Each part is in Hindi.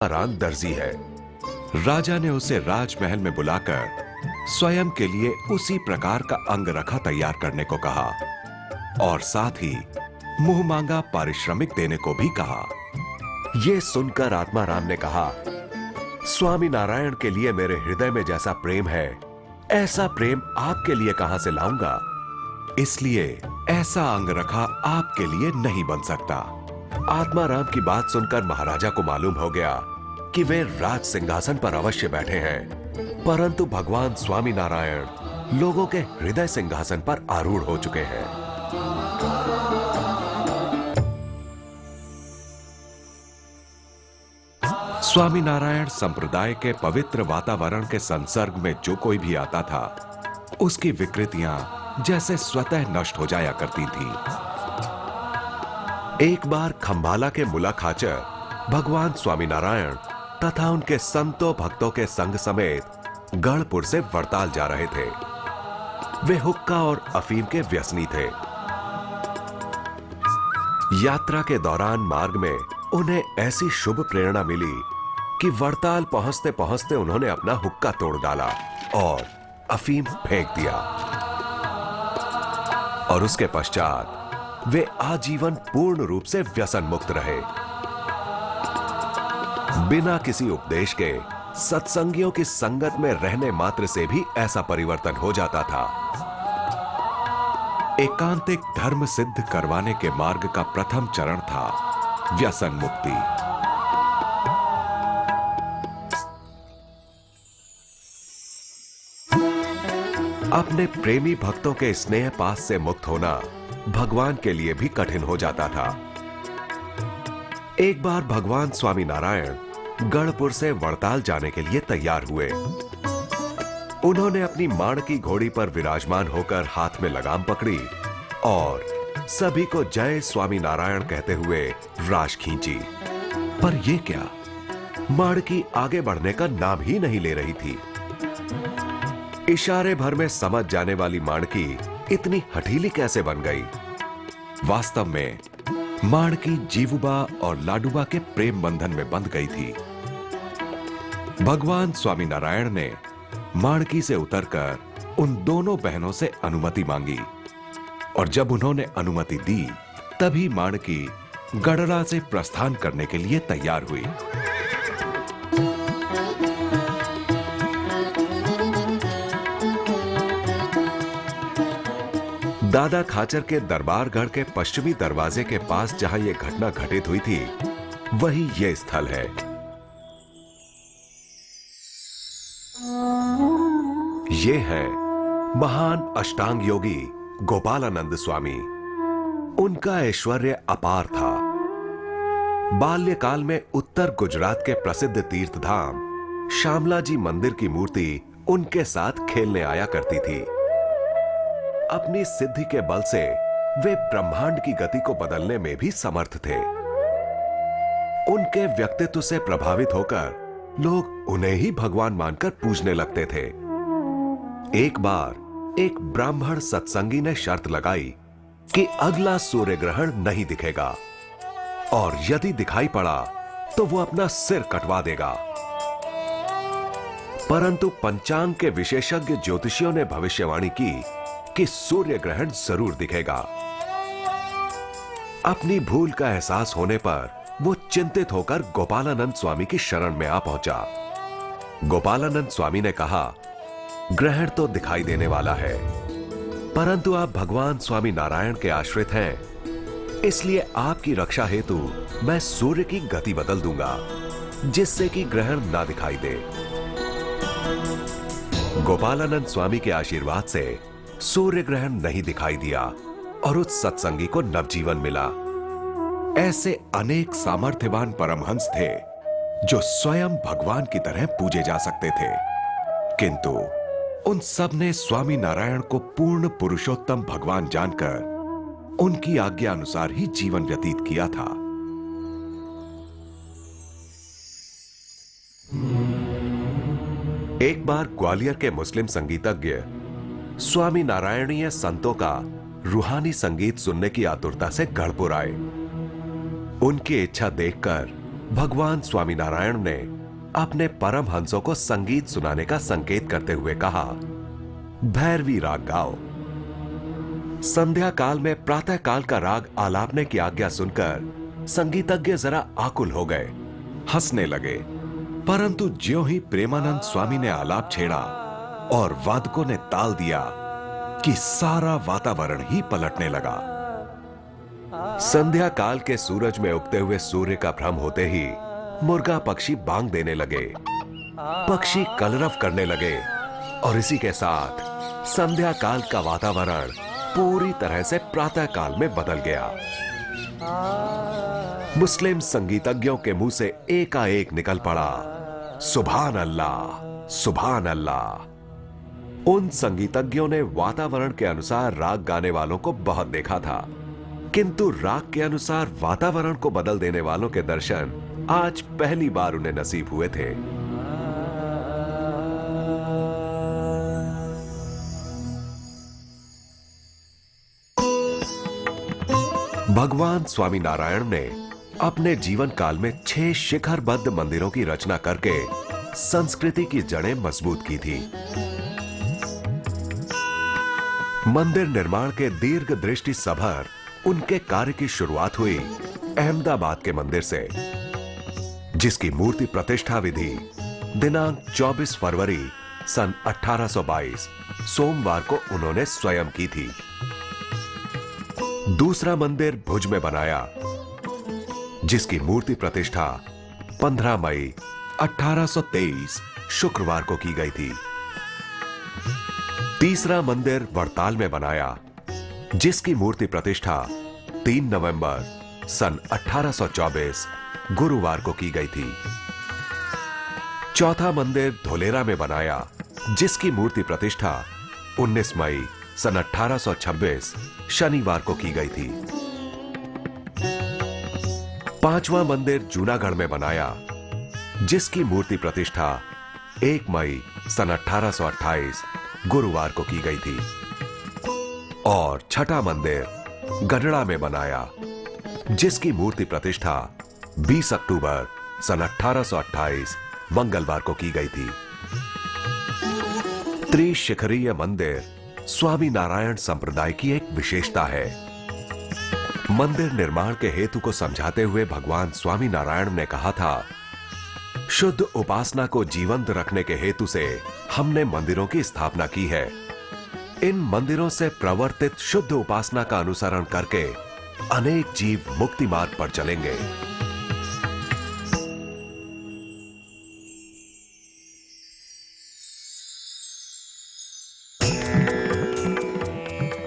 रान दर्जी है। राजा ने उसे राजमहल में बुलाकर स्वयं के लिए उसी प्रकार का अंगरखा तैयार करने को कहा और साथ ही मुंह मांगा पारिश्रमिक देने को भी कहा। यह सुनकर आत्माराम ने कहा, स्वामी नारायण के लिए मेरे हृदय में जैसा प्रेम है, ऐसा प्रेम आपके लिए कहां से लाऊंगा? इसलिए ऐसा अंगरखा आपके लिए नहीं बन सकता। आत्माराम की बात सुनकर महाराजा को मालूम हो गया कि वे राज सिंहासन पर अवश्य बैठे हैं, परंतु भगवान स्वामी नारायण लोगों के हृदय सिंहासन पर आरूढ़ हो चुके हैं। स्वामी नारायण संप्रदाय के पवित्र वातावरण के संसर्ग में जो कोई भी आता था, उसकी विकृतियां जैसे स्वतः नष्ट हो जाया करती थी। एक बार खंभाला के मुला खाचर भगवान स्वामी नारायण तथा उनके संतों भक्तों के संग समेत गढ़पुर से वड़ताल जा रहे थे। वे हुक्का और अफीम के व्यसनी थे। यात्रा के दौरान मार्ग में उन्हें ऐसी शुभ प्रेरणा मिली कि वड़ताल पहुंचते पहुंचते उन्होंने अपना हुक्का तोड़ डाला और अफीम फेंक दिया और उसके पश्चात वे आजीवन पूर्ण रूप से व्यसन मुक्त रहे। बिना किसी उपदेश के सत्संगियों की संगत में रहने मात्र से भी ऐसा परिवर्तन हो जाता था। एकांतिक धर्म सिद्ध करवाने के मार्ग का प्रथम चरण था व्यसन मुक्ति। अपने प्रेमी भक्तों के स्नेह पास से मुक्त होना भगवान के लिए भी कठिन हो जाता था। एक बार भगवान स्वामी नारायण गढ़पुर से वड़ताल जाने के लिए तैयार हुए। उन्होंने अपनी माण की घोड़ी पर विराजमान होकर हाथ में लगाम पकड़ी और सभी को जय स्वामी नारायण कहते हुए राश खींची। पर यह क्या, माण की आगे बढ़ने का नाम ही नहीं ले रही थी। इशारे भर में समझ जाने वाली माणकी इतनी हठीली कैसे बन गई? वास्तव में माणकी जीवुबा और लाडुबा के प्रेम बंधन में बंध गई थी। भगवान स्वामी नारायण ने माणकी से उतरकर उन दोनों बहनों से अनुमति मांगी और जब उन्होंने अनुमति दी तभी माणकी गढ़ड़ा से प्रस्थान करने के लिए तैयार हुई। दादा खाचर के दरबारगढ़ के पश्चिमी दरवाजे के पास जहां यह घटना घटित हुई थी, वही यह स्थल है। ये है महान अष्टांग योगी गोपालानंद स्वामी। उनका ऐश्वर्य अपार था। बाल्यकाल में उत्तर गुजरात के प्रसिद्ध तीर्थधाम श्यामला जी मंदिर की मूर्ति उनके साथ खेलने आया करती थी। अपनी सिद्धि के बल से वे ब्रह्मांड की गति को बदलने में भी समर्थ थे। उनके व्यक्तित्व से प्रभावित होकर लोग उन्हें ही भगवान मानकर पूजने लगते थे। एक बार एक ब्राह्मण सत्संगी ने शर्त लगाई कि अगला सूर्य ग्रहण नहीं दिखेगा और यदि दिखाई पड़ा तो वो अपना सिर कटवा देगा। परंतु पंचांग के विशेषज्ञ ज्योतिषियों ने भविष्यवाणी की कि सूर्य ग्रहण जरूर दिखेगा। अपनी भूल का एहसास होने पर वो चिंतित होकर गोपालानंद स्वामी की शरण में आ पहुंचा। गोपालानंद स्वामी ने कहा, ग्रहण तो दिखाई देने वाला है, परंतु आप भगवान स्वामी नारायण के आश्रित हैं, इसलिए आपकी रक्षा हेतु मैं सूर्य की गति बदल दूंगा जिससे कि ग्रहण ना दिखाई दे। गोपालानंद स्वामी के आशीर्वाद से सूर्य ग्रहण नहीं दिखाई दिया और उस सत्संगी को नवजीवन मिला। ऐसे अनेक सामर्थ्यवान परमहंस थे जो स्वयं भगवान की तरह पूजे जा सकते थे, किंतु उन सब ने स्वामी नारायण को पूर्ण पुरुषोत्तम भगवान जानकर उनकी आज्ञा अनुसार ही जीवन व्यतीत किया था। एक बार ग्वालियर के मुस्लिम संगीतज्ञ स्वामी नारायणीय संतों का रूहानी संगीत सुनने की आतुरता से गढ़पुर आए। उनकी इच्छा देखकर भगवान स्वामीनारायण ने अपने परमहंसों को संगीत सुनाने का संकेत करते हुए कहा, भैरवी राग गाओ। संध्या काल में प्रातः काल का राग आलापने की आज्ञा सुनकर संगीतज्ञ जरा आकुल हो गए, हंसने लगे। परंतु ज्यों ही प्रेमानंद स्वामी ने आलाप छेड़ा और वादकों ने ताल दिया कि सारा वातावरण ही पलटने लगा। संध्या काल के सूरज में उगते हुए सूर्य का भ्रम होते ही मुर्गा पक्षी बांग देने लगे, पक्षी कलरव करने लगे और इसी के साथ संध्या काल का वातावरण पूरी तरह से प्रातः काल में बदल गया। मुस्लिम संगीतज्ञों के मुंह से एकाएक निकल पड़ा, सुभान अल्लाह, सुभान अल्लाह। उन संगीतज्ञों ने वातावरण के अनुसार राग गाने वालों को बहुत देखा था, किंतु राग के अनुसार वातावरण को बदल देने वालों के दर्शन आज पहली बार उन्हें नसीब हुए थे। भगवान स्वामीनारायण ने अपने जीवन काल में 6 शिखरबद्ध मंदिरों की रचना करके संस्कृति की जड़ें मजबूत की थी। मंदिर निर्माण के दीर्घ दृष्टि सभर उनके कार्य की शुरुआत हुई अहमदाबाद के मंदिर से, जिसकी मूर्ति प्रतिष्ठा विधि दिनांक 24 फरवरी सन 1822 सोमवार को उन्होंने स्वयं की थी। दूसरा मंदिर भुज में बनाया, जिसकी मूर्ति प्रतिष्ठा 15 मई 1823 शुक्रवार को की गई थी। तीसरा मंदिर वड़ताल में बनाया, जिसकी मूर्ति प्रतिष्ठा 3 नवंबर सन 1824 गुरुवार को की गई थी। चौथा मंदिर धोलेरा में बनाया, जिसकी मूर्ति प्रतिष्ठा 19 मई सन 1826 शनिवार को की गई थी। पांचवा मंदिर जूनागढ़ में बनाया, जिसकी मूर्ति प्रतिष्ठा 1 मई सन 1828 गुरुवार को की गई थी। और छठा मंदिर गढ़ड़ा में बनाया, जिसकी मूर्ति प्रतिष्ठा 20 अक्टूबर सन 1828 मंगलवार को की गई थी। त्रिशिखरीय मंदिर स्वामीनारायण संप्रदाय की एक विशेषता है। मंदिर निर्माण के हेतु को समझाते हुए भगवान स्वामीनारायण ने कहा था, शुद्ध उपासना को जीवंत रखने के हेतु से हमने मंदिरों की स्थापना की है। इन मंदिरों से प्रवर्तित शुद्ध उपासना का अनुसरण करके अनेक जीव मुक्ति मार्ग पर चलेंगे।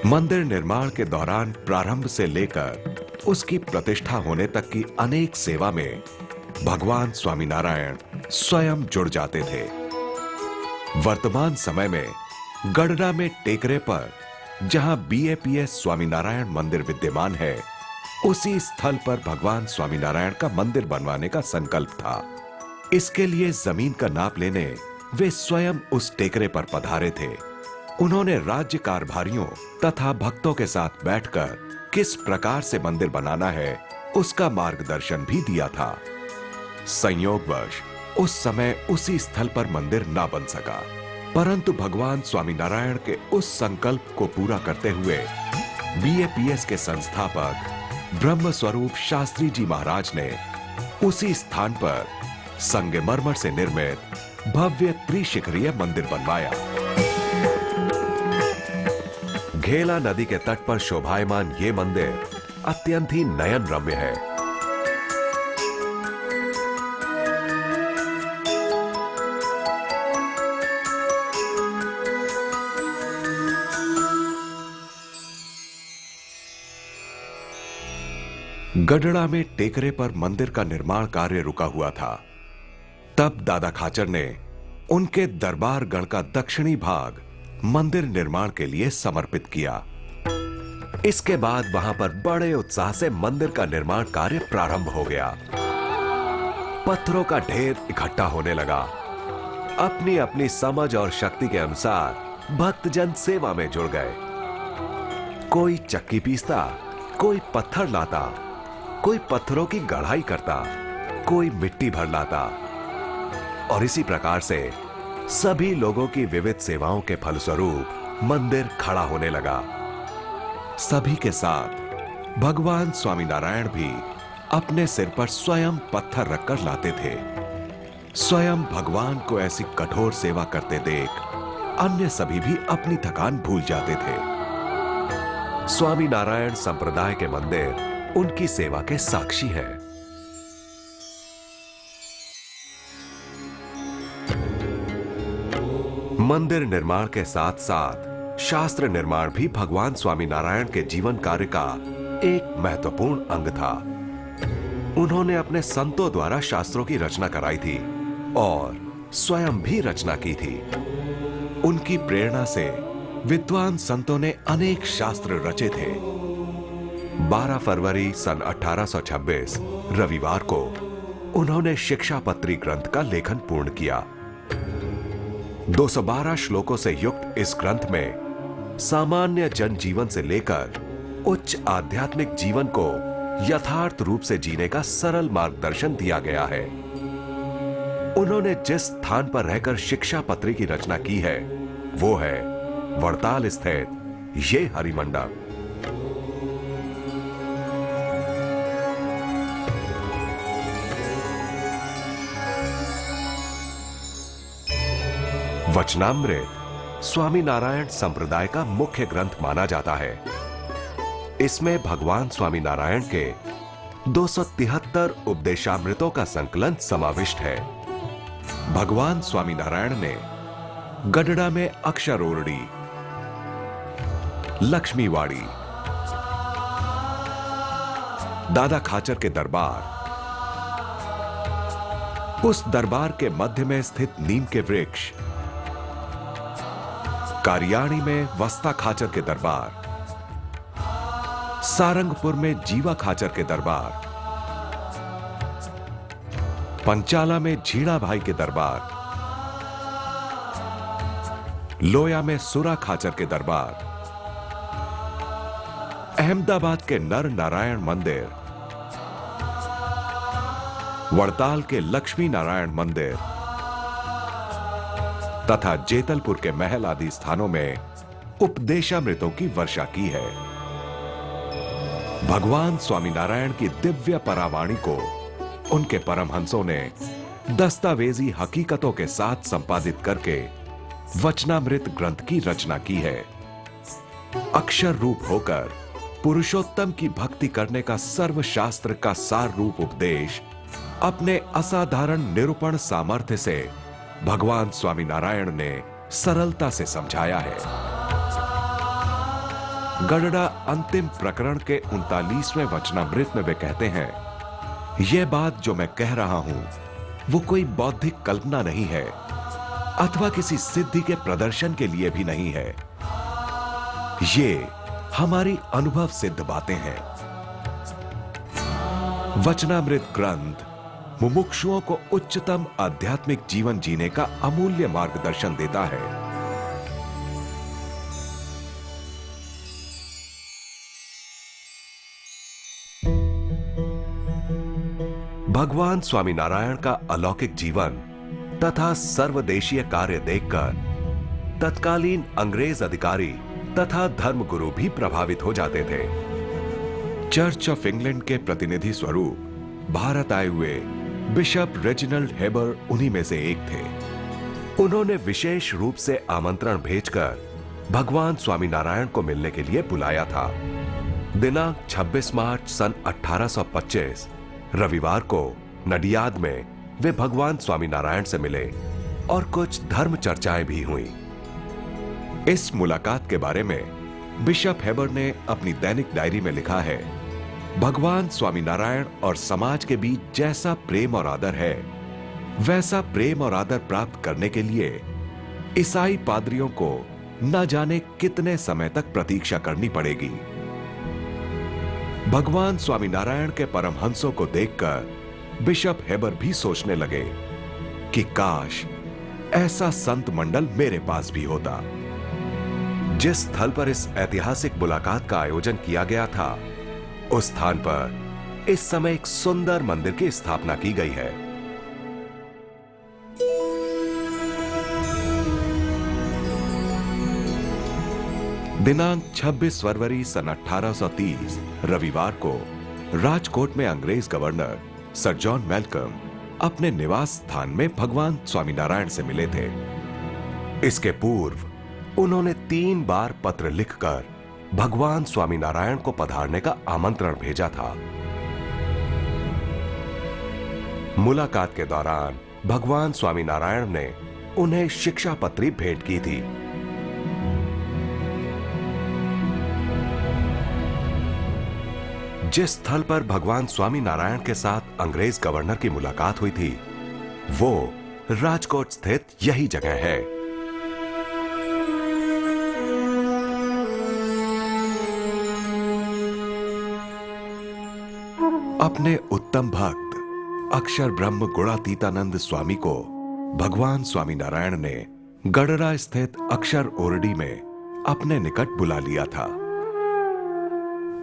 मंदिर निर्माण के दौरान प्रारंभ से लेकर उसकी प्रतिष्ठा होने तक की अनेक सेवा में भगवान स्वामीनारायण स्वयं जुड़ जाते थे। वर्तमान समय में गढ़ड़ा में टेकरे पर जहां बीएपीएस स्वामीनारायण मंदिर विद्यमान है, उसी स्थल पर भगवान स्वामीनारायण का मंदिर बनवाने का संकल्प था। इसके लिए जमीन का नाप लेने वे स्वयं उस टेकरे पर पधारे थे। उन्होंने राज्य कारभारियों तथा भक्तों के साथ बैठकर किस प्रकार से मंदिर बनाना है उसका मार्गदर्शन भी दिया था। संयोगवश उस समय उसी स्थल पर मंदिर ना बन सका, परंतु भगवान स्वामीनारायण के उस संकल्प को पूरा करते हुए बीएपीएस के संस्थापक ब्रह्म स्वरूप शास्त्री जी महाराज ने उसी स्थान पर संगमरमर से निर्मित भव्य त्रिशिखरीय मंदिर बनवाया। घेला नदी के तट पर शोभायमान ये मंदिर अत्यंत ही नयन रम्य है। गढ़ड़ा में टेकरे पर मंदिर का निर्माण कार्य रुका हुआ था। तब दादा खाचर ने उनके दरबार गण का दक्षिणी भाग मंदिर निर्माण के लिए समर्पित किया। इसके बाद वहां पर बड़े उत्साह से मंदिर का निर्माण कार्य प्रारंभ हो गया। पत्थरों का ढेर इकट्ठा होने लगा। अपनी अपनी समझ और शक्ति के अनुसार भक्तजन सेवा में जुड़ गए। कोई चक्की पीसता, कोई पत्थर लाता, कोई पत्थरों की गढ़ाई करता, कोई मिट्टी भर लाता और इसी प्रकार से सभी लोगों की विविध सेवाओं के फलस्वरूप मंदिर खड़ा होने लगा। सभी के साथ भगवान स्वामीनारायण भी अपने सिर पर स्वयं पत्थर रखकर लाते थे। स्वयं भगवान को ऐसी कठोर सेवा करते देख अन्य सभी भी अपनी थकान भूल जाते थे। स्वामीनारायण संप्रदाय के मंदिर उनकी सेवा के साक्षी हैं। मंदिर निर्माण के साथ साथ शास्त्र निर्माण भी भगवान स्वामीनारायण के जीवन कार्य का एक महत्वपूर्ण अंग था। उन्होंने अपने संतों द्वारा शास्त्रों की रचना कराई थी और स्वयं भी रचना की थी। उनकी प्रेरणा से विद्वान संतों ने अनेक शास्त्र रचे थे। 12 फरवरी सन 1826 रविवार को उन्होंने शिक्षापत्री ग्रंथ का लेखन पूर्ण किया। 212 श्लोकों से युक्त इस ग्रंथ में सामान्य जनजीवन से लेकर उच्च आध्यात्मिक जीवन को यथार्थ रूप से जीने का सरल मार्गदर्शन दिया गया है। उन्होंने जिस स्थान पर रहकर शिक्षापत्री की रचना की है वो है वड़ताल स्थित ये हरिमंडप। वचनामृत स्वामीनारायण संप्रदाय का मुख्य ग्रंथ माना जाता है। इसमें भगवान स्वामीनारायण के 273 उपदेशामृतों का संकलन समाविष्ट है। भगवान स्वामीनारायण ने गडड़ा में अक्षरोरड़ी, लक्ष्मीवाड़ी, दादा खाचर के दरबार, उस दरबार के मध्य में स्थित नीम के वृक्ष, कारियाणी में वस्ता खाचर के दरबार, सारंगपुर में जीवा खाचर के दरबार, पंचाला में झीड़ा भाई के दरबार, लोया में सुरा खाचर के दरबार, अहमदाबाद के नर नारायण मंदिर, वड़ताल के लक्ष्मी नारायण मंदिर तथा जेतलपुर के महल आदि स्थानों में उपदेशामृतों की वर्षा की है। भगवान स्वामीनारायण की दिव्य परावाणी को उनके परमहंसों ने दस्तावेजी हकीकतों के साथ संपादित करके वचनामृत ग्रंथ की रचना की है। अक्षर रूप होकर पुरुषोत्तम की भक्ति करने का सर्वशास्त्र का सार रूप उपदेश अपने असाधारण निरूपण सामर्थ्य से भगवान स्वामीनारायण ने सरलता से समझाया है। गडड़ा अंतिम प्रकरण के 39वें वचनामृत में वे कहते हैं, यह बात जो मैं कह रहा हूं वो कोई बौद्धिक कल्पना नहीं है अथवा किसी सिद्धि के प्रदर्शन के लिए भी नहीं है। ये हमारी अनुभव सिद्ध बातें हैं। वचनामृत ग्रंथ मुमुक्षुओं को उच्चतम आध्यात्मिक जीवन जीने का अमूल्य मार्गदर्शन देता है। भगवान स्वामीनारायण का अलौकिक जीवन तथा सर्वदेशीय कार्य देखकर तत्कालीन अंग्रेज अधिकारी तथा धर्मगुरु भी प्रभावित हो जाते थे। चर्च ऑफ इंग्लैंड के प्रतिनिधि स्वरूप भारत आए हुए बिशप रेजिनाल्ड हेबर उन्हीं में से एक थे। उन्होंने विशेष रूप से आमंत्रण भेजकर भगवान स्वामीनारायण को मिलने के लिए बुलाया था। दिनांक 26 मार्च सन 1825 रविवार को नडियाद में वे भगवान स्वामीनारायण से मिले और कुछ धर्म चर्चाएं भी हुई। इस मुलाकात के बारे में बिशप हेबर ने अपनी दैनिक डायरी में लिखा है, भगवान स्वामीनारायण और समाज के बीच जैसा प्रेम और आदर है वैसा प्रेम और आदर प्राप्त करने के लिए ईसाई पादरियों को न जाने कितने समय तक प्रतीक्षा करनी पड़ेगी। भगवान स्वामीनारायण के परमहंसों को देखकर बिशप हेबर भी सोचने लगे कि काश ऐसा संत मंडल मेरे पास भी होता। जिस स्थल पर इस ऐतिहासिक मुलाकात का आयोजन किया गया था उस स्थान पर इस समय एक सुंदर मंदिर की स्थापना की गई है। दिनांक 26 फरवरी सन 1830 रविवार को राजकोट में अंग्रेज गवर्नर सर जॉन मैल्कम अपने निवास स्थान में भगवान स्वामीनारायण से मिले थे। इसके पूर्व उन्होंने 3 बार पत्र लिखकर भगवान स्वामीनारायण को पधारने का आमंत्रण भेजा था। मुलाकात के दौरान भगवान स्वामीनारायण ने उन्हें शिक्षा पत्री भेंट की थी। जिस स्थल पर भगवान स्वामीनारायण के साथ अंग्रेज गवर्नर की मुलाकात हुई थी, वो राजकोट स्थित यही जगह है। अपने उत्तम भक्त अक्षर ब्रह्म गुणातीतानंद स्वामी को भगवान स्वामीनारायण ने गडरा स्थित अक्षर ओरडी में अपने निकट बुला लिया था।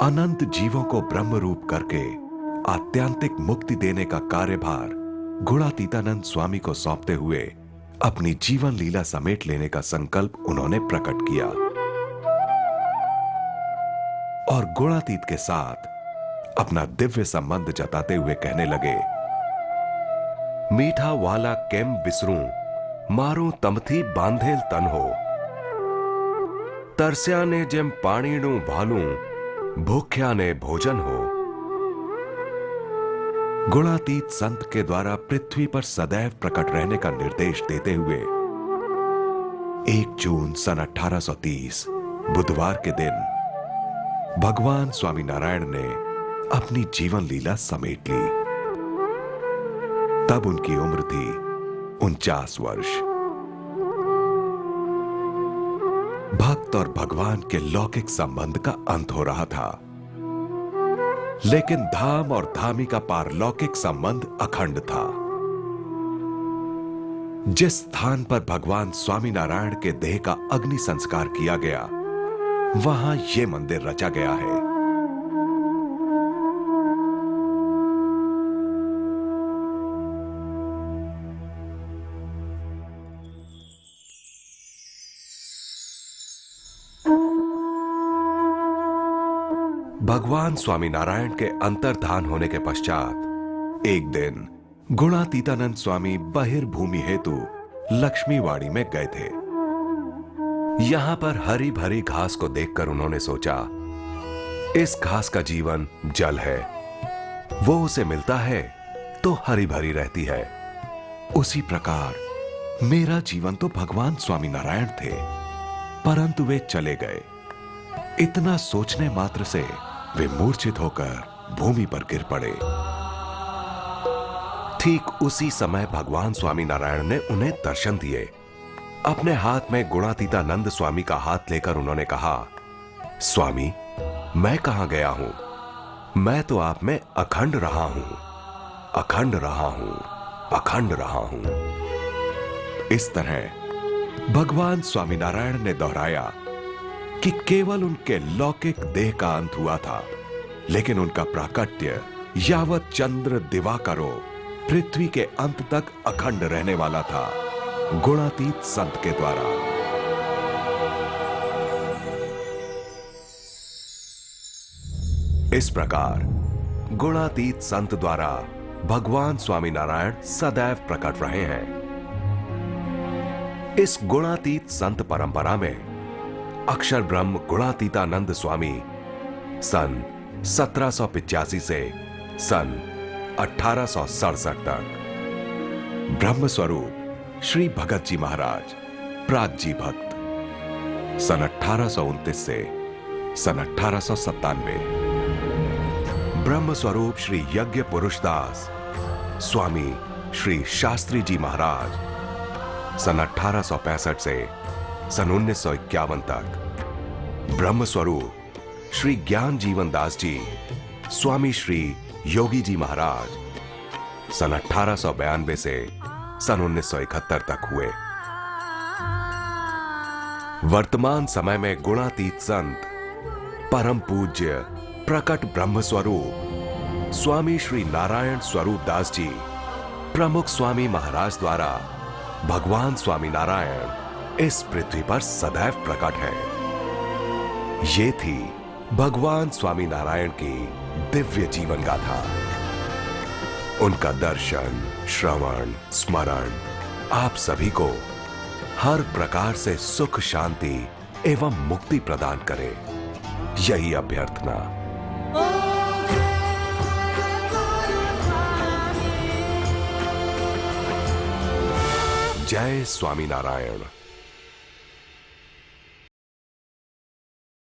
अनंत जीवों को ब्रह्म रूप करके आत्यांतिक मुक्ति देने का कार्यभार गुणातीतानंद स्वामी को सौंपते हुए अपनी जीवन लीला समेट लेने का संकल्प उन्होंने प्रकट किया और गुणातीत के साथ अपना दिव्य संबंध जताते हुए कहने लगे, मीठा वाला केम विसरूं मारूं तमथी बांधेल तन हो, तरस्या ने जेम पाणीणु भालूं भूख्या ने भोजन हो। गुणातीत संत के द्वारा पृथ्वी पर सदैव प्रकट रहने का निर्देश देते हुए 1 जून सन 1830 बुधवार के दिन भगवान स्वामीनारायण ने अपनी जीवन लीला समेट ली। तब उनकी उम्र थी 49 वर्ष। भक्त और भगवान के लौकिक संबंध का अंत हो रहा था, लेकिन धाम और धामी का पारलौकिक संबंध अखंड था। जिस स्थान पर भगवान स्वामीनारायण के देह का अग्नि संस्कार किया गया, वहां यह मंदिर रचा गया है। भगवान स्वामीनारायण के अंतर्धान होने के पश्चात एक दिन गुणातीतानंद स्वामी बहिर्भूमि हेतु लक्ष्मीवाड़ी में गए थे। यहां पर हरी भरी घास को देखकर उन्होंने सोचा, इस घास का जीवन जल है, वो उसे मिलता है तो हरी भरी रहती है। उसी प्रकार मेरा जीवन तो भगवान स्वामीनारायण थे, परंतु वे चले गए। इतना सोचने मात्र से वे मूर्छित होकर भूमि पर गिर पड़े। ठीक उसी समय भगवान स्वामीनारायण ने उन्हें दर्शन दिए। अपने हाथ में गुणातीतानंद स्वामी का हाथ लेकर उन्होंने कहा, स्वामी, मैं कहां गया हूं? मैं तो आप में अखंड रहा हूं, अखंड रहा हूं, अखंड रहा हूं। इस तरह भगवान स्वामीनारायण ने दोहराया कि केवल उनके लौकिक देह का अंत हुआ था, लेकिन उनका प्राकट्य यावत चंद्र दिवाकरो पृथ्वी के अंत तक अखंड रहने वाला था, गुणातीत संत के द्वारा। इस प्रकार गुणातीत संत द्वारा भगवान स्वामीनारायण सदैव प्रकट रहे हैं। इस गुणातीत संत परंपरा में अक्षर ब्रह्म गुणातीतानंद स्वामी सन 1785 से सन 1867 तक, ब्रह्म स्वरूप श्री भगत जी महाराज प्राग जी भक्त सन 1829 से सन 1897, ब्रह्म स्वरूप श्री यज्ञ पुरुष दास स्वामी श्री शास्त्री जी महाराज सन 1865 से सन 1951 तक, ब्रह्म स्वरूप श्री ज्ञान जीवन दास जी स्वामी श्री योगी जी महाराज सन 1892 से सन 1971 तक हुए। वर्तमान समय में गुणातीत संत परम पूज्य प्रकट ब्रह्म स्वरूप स्वामी श्री नारायण स्वरूप दास जी, प्रमुख स्वामी महाराज द्वारा भगवान स्वामी नारायण इस पृथ्वी पर सदैव प्रकट है। ये थी भगवान स्वामी नारायण की दिव्य जीवन गाथा। उनका दर्शन, श्रवण, स्मरण आप सभी को हर प्रकार से सुख, शांति एवं मुक्ति प्रदान करे, यही अभ्यर्थना। जय स्वामी नारायण।